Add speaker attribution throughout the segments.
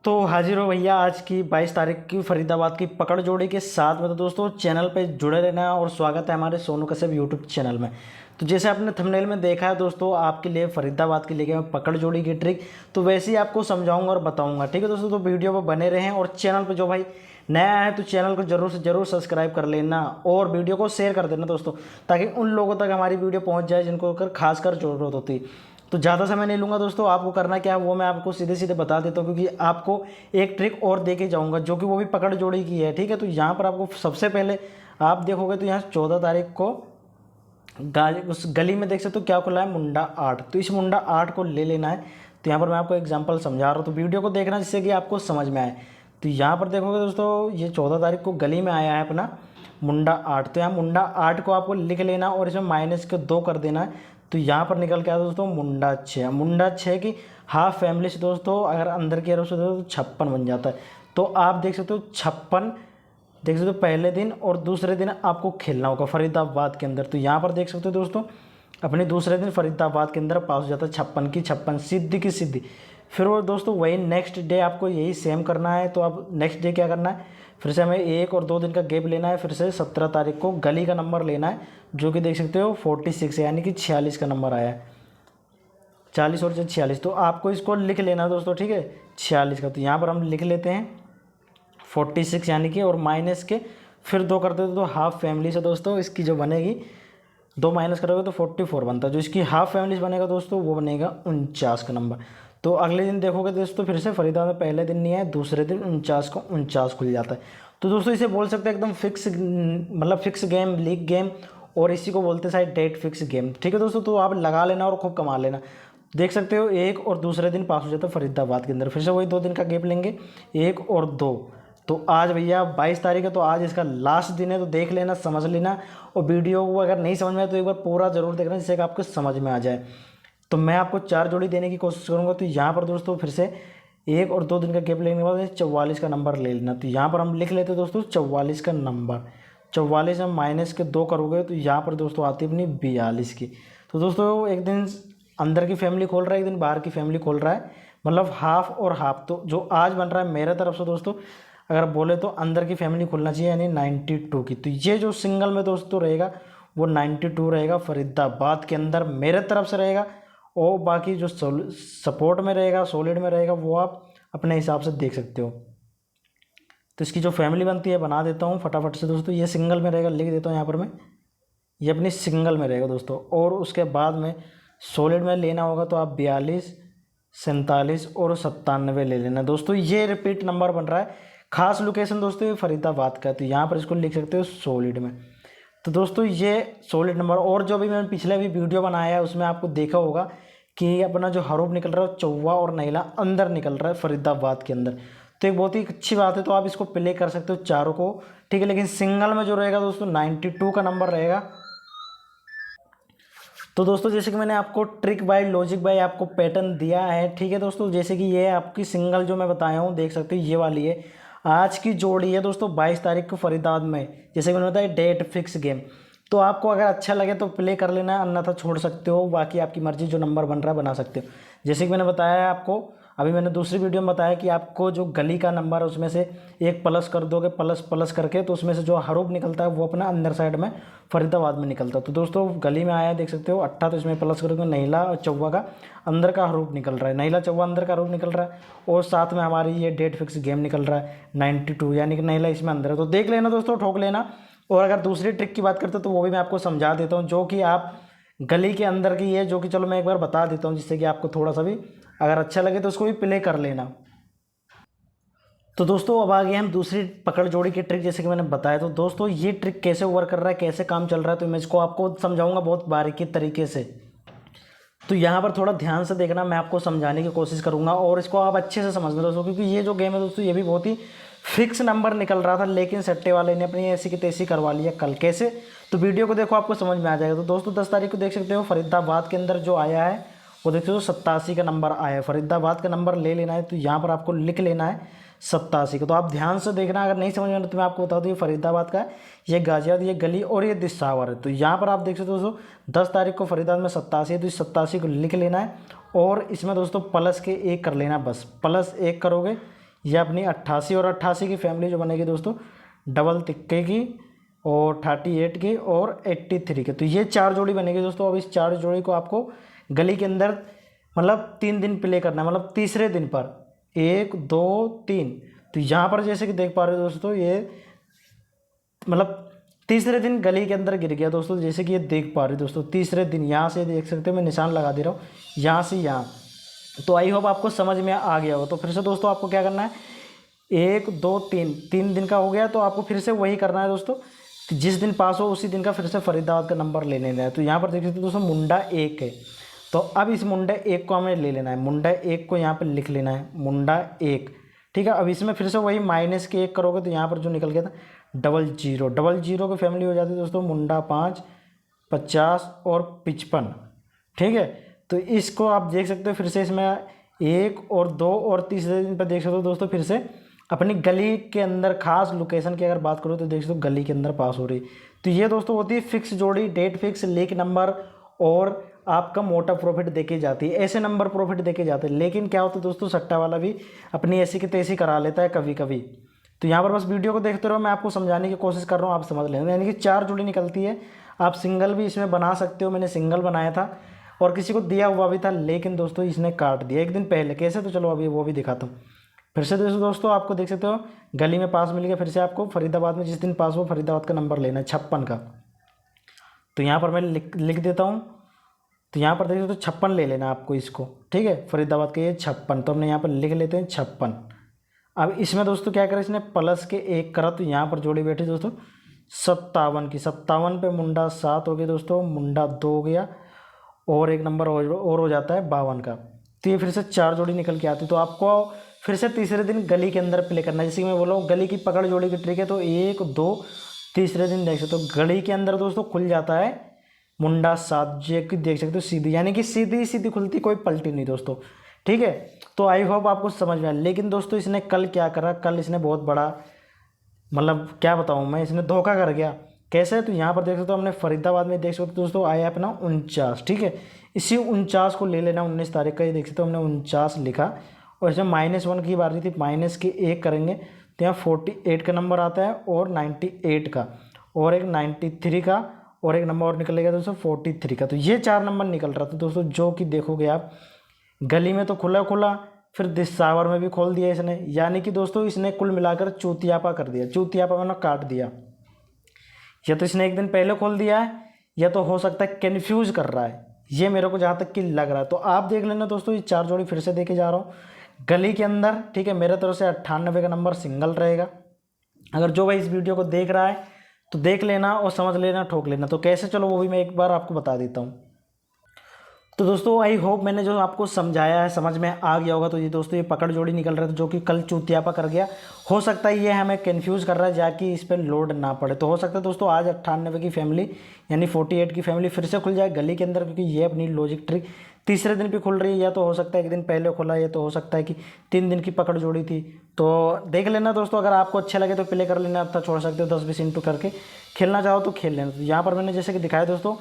Speaker 1: तो हाजिर हो भैया आज की 22 तारीख की फरीदाबाद की पकड़ जोड़ी के साथ में। तो दोस्तों चैनल पे जुड़े रहना और स्वागत है हमारे सोनू कश्यप यूट्यूब चैनल में। तो जैसे आपने थंबनेल में देखा है दोस्तों, आपके लिए फरीदाबाद की लेके मैं पकड़ जोड़ी की ट्रिक तो वैसे ही आपको समझाऊंगा और बताऊंगा। ठीक है दोस्तों, तो वीडियो पर बने रहें और चैनल पर जो भाई नया है तो चैनल को जरूर से जरूर सब्सक्राइब कर लेना और वीडियो को शेयर कर देना दोस्तों, ताकि उन लोगों तक हमारी वीडियो पहुँच जाए जिनको खासकर ज़रूरत होती है। तो ज़्यादा समय नहीं लूँगा दोस्तों, आपको करना क्या है वो मैं आपको सीधे सीधे बता देता हूँ, क्योंकि आपको एक ट्रिक और दे के जाऊँगा जो कि वो भी पकड़ जोड़ी की है। ठीक है, तो यहाँ पर आपको सबसे पहले आप देखोगे तो यहाँ 14 तारीख को उस गली में देख सकते हो क्या खुला है, मुंडा 8। तो इस मुंडा 8 को ले लेना है। तो यहाँ पर मैं आपको एग्जाम्पल समझा रहा हूँ, तो वीडियो को देखना जिससे कि आपको समझ में आए। तो यहाँ पर देखोगे दोस्तों, ये 14 तारीख को गली में आया है अपना मुंडा 8। तो यहाँ मुंडा 8 को आपको लिख लेना और इसमें माइनस के 2 कर देना है। तो यहाँ पर निकल के आया दोस्तों मुंडा 6। मुंडा 6 की हाफ फैमिली से दोस्तों अगर अंदर की तरफ से दोस्तों 56 बन जाता है। तो आप देख सकते हो 56 देख सकते हो पहले दिन और दूसरे दिन आपको खेलना होगा फरीदाबाद के अंदर। तो यहाँ पर देख सकते हो दोस्तों, अपने दूसरे दिन फरीदाबाद के अंदर पास हो जाता है 56 की 56 सीधी की सीधी। फिर वो दोस्तों वही नेक्स्ट डे आपको यही सेम करना है। तो अब नेक्स्ट डे क्या करना है, फिर से हमें 1 और 2 दिन का गैप लेना है। फिर से 17 तारीख को गली का नंबर लेना है जो कि देख सकते हो 46 यानी कि 46 का नंबर आया है, 40 और 46। तो आपको इसको लिख लेना है दोस्तों, ठीक है, 46 का। तो यहाँ पर हम लिख लेते हैं 46 यानी कि, और माइनस के फिर 2 कर देते तो हाफ फैमिली से दोस्तों इसकी जो बनेगी 2 माइनस करोगे तो 44 बनता है। जो इसकी हाफ फैमिली बनेगा दोस्तों वो बनेगा 49 का नंबर। तो अगले दिन देखोगे दोस्तों फिर से फरीदाबाद में पहले दिन नहीं है, दूसरे दिन 49 को 49 खुल जाता है। तो दोस्तों इसे बोल सकते हैं एकदम फिक्स, मतलब फिक्स गेम, लीग गेम, और इसी को बोलते हैं शायद डेट फिक्स गेम। ठीक है दोस्तों, तो आप लगा लेना और खूब कमा लेना। देख सकते हो 1 और दूसरे दिन पास हो जाता है फरीदाबाद के अंदर। फिर से वही 2 दिन का गैप लेंगे, 1 और 2। तो आज भैया 22 तारीख है तो आज इसका लास्ट दिन है। तो देख लेना, समझ लेना, और वीडियो को अगर नहीं समझ में आए तो एक बार पूरा ज़रूर देखना जिससे कि आपको समझ में आ जाए। तो मैं आपको 4 जोड़ी देने की कोशिश करूँगा। तो यहाँ पर दोस्तों फिर से 1 और 2 दिन का गैप लेने के बाद 44 का नंबर ले लेना। तो यहाँ पर हम लिख लेते दोस्तों 44 का नंबर। 44 में माइनस के 2 करोगे तो यहाँ पर दोस्तों आती है अपनी 42 की। तो दोस्तों एक दिन अंदर की फैमिली खोल रहा है, एक दिन बाहर की फैमिली खोल रहा है, मतलब हाफ और हाफ। तो जो आज बन रहा है मेरे तरफ से दोस्तों, अगर बोले तो अंदर की फैमिली खुलना चाहिए यानी 92 की। तो ये जो सिंगल में दोस्तों रहेगा वो 92 रहेगा फरीदाबाद के अंदर मेरे तरफ से रहेगा, और बाकी जो सपोर्ट में रहेगा, सॉलिड में रहेगा, वो आप अपने हिसाब से देख सकते हो। तो इसकी जो फैमिली बनती है बना देता हूँ फटाफट से दोस्तों। ये सिंगल में रहेगा, लिख देता हूँ यहाँ पर मैं, ये अपनी सिंगल में रहेगा दोस्तों। और उसके बाद में सॉलिड में लेना होगा तो आप 42, 47 और 97 ले लेना दोस्तों। ये रिपीट नंबर बन रहा है। खास लोकेशन दोस्तों ये फरीदाबाद का है, तो यहाँ पर इसको लिख सकते हो सॉलिड में। तो दोस्तों ये सॉलिड नंबर, और जो भी मैंने पिछले भी वीडियो बनाया है उसमें आपको देखा होगा कि अपना जो हरूफ निकल रहा है चौवा और नैला अंदर निकल रहा है फरीदाबाद के अंदर। तो एक बहुत ही अच्छी बात है, तो आप इसको प्ले कर सकते हो चारों को, ठीक है। लेकिन सिंगल में जो रहेगा दोस्तों 92 का नंबर रहेगा। तो दोस्तों जैसे कि मैंने आपको ट्रिक बाय लॉजिक बाय आपको पैटर्न दिया है, ठीक है दोस्तों। जैसे कि ये आपकी सिंगल जो मैं बताया हूँ देख सकते हो ये वाली है, आज की जोड़ी है दोस्तों 22 तारीख को फरीदाबाद में। जैसे कि मैंने बताया डेट फिक्स गेम। तो आपको अगर अच्छा लगे तो प्ले कर लेना, अन्यथा छोड़ सकते हो, बाकी आपकी मर्जी, जो नंबर बन रहा है बना सकते हो। जैसे कि मैंने बताया है आपको, अभी मैंने दूसरी वीडियो में बताया कि आपको जो गली का नंबर है उसमें से एक प्लस कर दोगे, प्लस प्लस करके, तो उसमें से जो हरूफ निकलता है वो अपना अंदर साइड में फरीदाबाद में निकलता है। तो दोस्तों गली में आया देख सकते हो 8, तो इसमें प्लस करोगे, नैला और चौवा का अंदर का हरूफ निकल रहा है, नैला चौवा अंदर का हरूफ निकल रहा है, और साथ में हमारी ये डेट फिक्स गेम निकल रहा है 92 यानी कि नैला इसमें अंदर है। तो देख लेना दोस्तों, ठोक लेना। और अगर दूसरी ट्रिक की बात करते तो वो भी मैं आपको समझा देता हूँ, जो कि आप गली के अंदर की है, जो कि चलो मैं एक बार बता देता हूँ जिससे कि आपको थोड़ा सा भी अगर अच्छा लगे तो उसको भी प्ले कर लेना। तो दोस्तों अब आ गए हम दूसरी पकड़ जोड़ी की ट्रिक, जैसे कि मैंने बताया। तो दोस्तों ये ट्रिक कैसे वर्क कर रहा है, कैसे काम चल रहा है, तो मैं इसको आपको समझाऊंगा बहुत बारीकी तरीके से। तो यहाँ पर थोड़ा ध्यान से देखना, मैं आपको समझाने की कोशिश करूँगा और इसको आप अच्छे से समझना दोस्तों, क्योंकि ये जो गेम है दोस्तों ये भी बहुत ही फिक्स नंबर निकल रहा था, लेकिन सट्टे वाले ने अपनी ऐसी की तैसी करवा लिया। कल कैसे, तो वीडियो को देखो आपको समझ में आ जाएगा। तो दोस्तों 10 तारीख को देख सकते हो फरीदाबाद के अंदर जो आया है वो देखते हो 87 का नंबर आया है। फरीदाबाद का नंबर ले लेना है, तो यहाँ पर आपको लिख लेना है 87 का। तो आप ध्यान से देखना, अगर नहीं समझ में आए तो मैं आपको बता दूँ ये फरीदाबाद का है, ये गाजियाबाद, ये गली और ये दिशावर है। तो यहाँ पर आप देख सकते हो दोस्तों 10 तारीख को फरीदाबाद में 87 है, तो इस 87 को लिख लेना है और इसमें दोस्तों प्लस के 1 कर लेना, बस प्लस 1 करोगे ये अपनी 88 और 88 की फैमिली जो बनेगी दोस्तों, डबल तिक्के की और 38 की और 83 के। तो ये 4 जोड़ी बनेगी दोस्तों। अब इस 4 जोड़ी को आपको गली के अंदर मतलब 3 दिन प्ले करना है, मतलब तीसरे दिन पर 1 2 3। तो यहाँ पर जैसे कि देख पा रहे हो दोस्तों, ये मतलब तीसरे दिन गली के अंदर गिर गया दोस्तों। जैसे कि ये देख पा रहे हो दोस्तों, तीसरे दिन यहाँ से देख सकते हो, मैं निशान लगा दे रहा हूँ यहाँ से यहाँ। तो आई होप आपको समझ में आ गया हो। तो फिर से दोस्तों आपको क्या करना है, 1 2 3, 3 दिन का हो गया तो आपको फिर से वही करना है दोस्तों। जिस दिन पास हो उसी दिन का फिर से फरीदाबाद का नंबर ले लेना है। तो यहाँ पर देख सकते हो दोस्तों, मुंडा 1 है। तो अब इस मुंडा 1 को हमें ले लेना है, मुंडा 1 को यहाँ पर लिख लेना है, मुंडा 1। ठीक है। अब इसमें फिर से वही माइनस के 1 करोगे तो यहाँ पर जो निकल गया था 00, 00 की फैमिली हो जाती है दोस्तों, मुंडा 5, 50 और 55। ठीक है। तो इसको आप देख सकते हो फिर से इसमें 1 और 2 और तीसरे दिन पर देख सकते हो दोस्तों, फिर से अपनी गली के अंदर खास लोकेशन की अगर बात करो तो देख सकते हो गली के अंदर पास हो रही। तो ये दोस्तों होती है फिक्स जोड़ी, डेट फिक्स, लीक नंबर और आपका मोटा प्रॉफिट देके जाती है। ऐसे नंबर प्रॉफिट देके जाते हैं। लेकिन क्या होता है दोस्तों, सट्टा वाला भी अपनी ऐसी की तैसी करा लेता है कभी कभी। तो यहाँ पर बस वीडियो को देखते रहो, मैं आपको समझाने की कोशिश कर रहा हूँ, आप समझ लेना। यानी कि 4 जोड़ी निकलती है, आप सिंगल भी इसमें बना सकते हो। मैंने सिंगल बनाया था और किसी को दिया हुआ भी था, लेकिन दोस्तों इसने काट दिया एक दिन पहले। कैसे, तो चलो अभी वो भी दिखाता हूँ। फिर से दोस्तों आपको देख सकते हो गली में पास मिल गया। फिर से आपको फरीदाबाद में जिस दिन पास हो फरीदाबाद का नंबर लेना है 56 का। तो यहाँ पर मैं लिख देता हूँ। तो यहाँ पर देखिए तो 56 ले लेना आपको इसको। ठीक है, फरीदाबाद के ये 56, तो हमने यहाँ पर लिख लेते हैं 56। अब इसमें दोस्तों क्या करें, इसने प्लस के 1 करा तो यहाँ पर जोड़ी बैठी दोस्तों 57 की। 57 पे मुंडा 7 हो गया दोस्तों, मुंडा 2 हो गया और एक नंबर और हो जाता है 52 का। तो ये फिर से 4 जोड़ी निकल के आती। तो आपको फिर से तीसरे दिन गली के अंदर प्ले करना है। जैसे कि मैं बोला हूँ गली की पकड़ जोड़ी की ट्रिक है। तो 1 2 तीसरे दिन देख सकते हो गली के अंदर दोस्तों खुल जाता है मुंडा 7, जे की देख सकते हो सीधी, यानी कि सीधी सीधी खुलती, कोई पलटी नहीं दोस्तों। ठीक है। तो आई होप आपको समझ में आया। लेकिन दोस्तों इसने कल क्या करा, कल इसने बहुत बड़ा मतलब क्या बताऊँ मैं, इसने धोखा कर गया। कैसे, तो यहाँ पर देख सकते हो हमने फरीदाबाद में देख सकते हो दोस्तों आया अपना 49। ठीक है, इसी 49 को ले लेना, 19 तारीख का। ये देख सकते हो हमने 49 लिखा और इसमें -1 की बारी थी, माइनस के 1 करेंगे तो यहाँ 48 का नंबर आता है और 98 का और एक 93 का और एक नंबर और निकलेगा दोस्तों 43 का। तो ये 4 नंबर निकल रहा था दोस्तों, जो कि देखोगे आप गली में तो खुला खुला, फिर दिसावर में भी खोल दिया इसने। यानी कि दोस्तों इसने कुल मिलाकर चूतियापा कर दिया। चूतियापा मैंने काट दिया। या तो इसने एक दिन पहले खोल दिया है, या तो हो सकता है कन्फ्यूज कर रहा है, ये मेरे को जहाँ तक कि लग रहा है। तो आप देख लेना दोस्तों, ये 4 जोड़ी फिर से देके जा रहा हूँ गली के अंदर। ठीक है, मेरे तरफ से 98 का नंबर सिंगल रहेगा। अगर जो भाई इस वीडियो को देख रहा है तो देख लेना और समझ लेना, ठोक लेना। तो कैसे, चलो वो भी मैं एक बार आपको बता देता हूँ। तो दोस्तों आई होप मैंने जो आपको समझाया है समझ में आ गया होगा। तो ये दोस्तों ये पकड़ जोड़ी निकल रहा था जो कि कल चूतियापा कर गया। हो सकता है ये हमें कंफ्यूज कर रहा है, जाकि इस पर लोड ना पड़े। तो हो सकता है दोस्तों आज 98 की फैमिली यानी 48 की फैमिली फिर से खुल जाए गली के अंदर, क्योंकि ये अपनी लॉजिक ट्रिक तीसरे दिन भी खुल रही है। या तो हो सकता है एक दिन पहले खुला, या तो हो सकता है कि 3 दिन की पकड़ जोड़ी थी। तो देख लेना दोस्तों, अगर आपको अच्छा लगे तो प्ले कर लेना, अब तक छोड़ सकते हो 10-20 इंटू करके। खेलना चाहो तो खेल लेना। तो यहाँ पर मैंने जैसे कि दिखाया दोस्तों,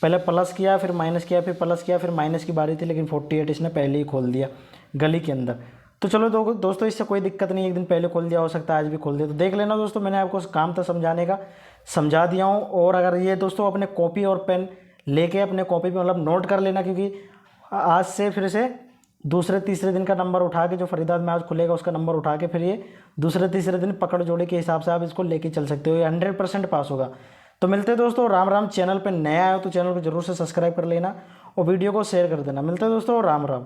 Speaker 1: पहले प्लस किया, फिर माइनस किया, फिर प्लस किया, फिर माइनस की बारी थी, लेकिन 48 इसने पहले ही खोल दिया गली के अंदर। तो चलो दोस्तों इससे कोई दिक्कत नहीं, एक दिन पहले खोल दिया, हो सकता है आज भी खोल दिया। तो देख लेना दोस्तों, मैंने आपको काम था समझाने का, समझा दिया हूँ। और अगर ये दोस्तों अपने कॉपी और पेन लेके अपने कॉपी पे मतलब नोट कर लेना, क्योंकि आज से फिर से दूसरे तीसरे दिन का नंबर उठा के, जो फरीदाबाद में आज खुलेगा उसका नंबर उठा के, फिर ये दूसरे तीसरे दिन पकड़ जोड़े के हिसाब से आप इसको लेके चल सकते हो। ये 100% पास होगा। तो मिलते हैं दोस्तों, राम राम। चैनल पे नया आए हो तो चैनल को जरूर से सब्सक्राइब कर लेना और वीडियो को शेयर कर देना। मिलते हैं दोस्तों, राम राम।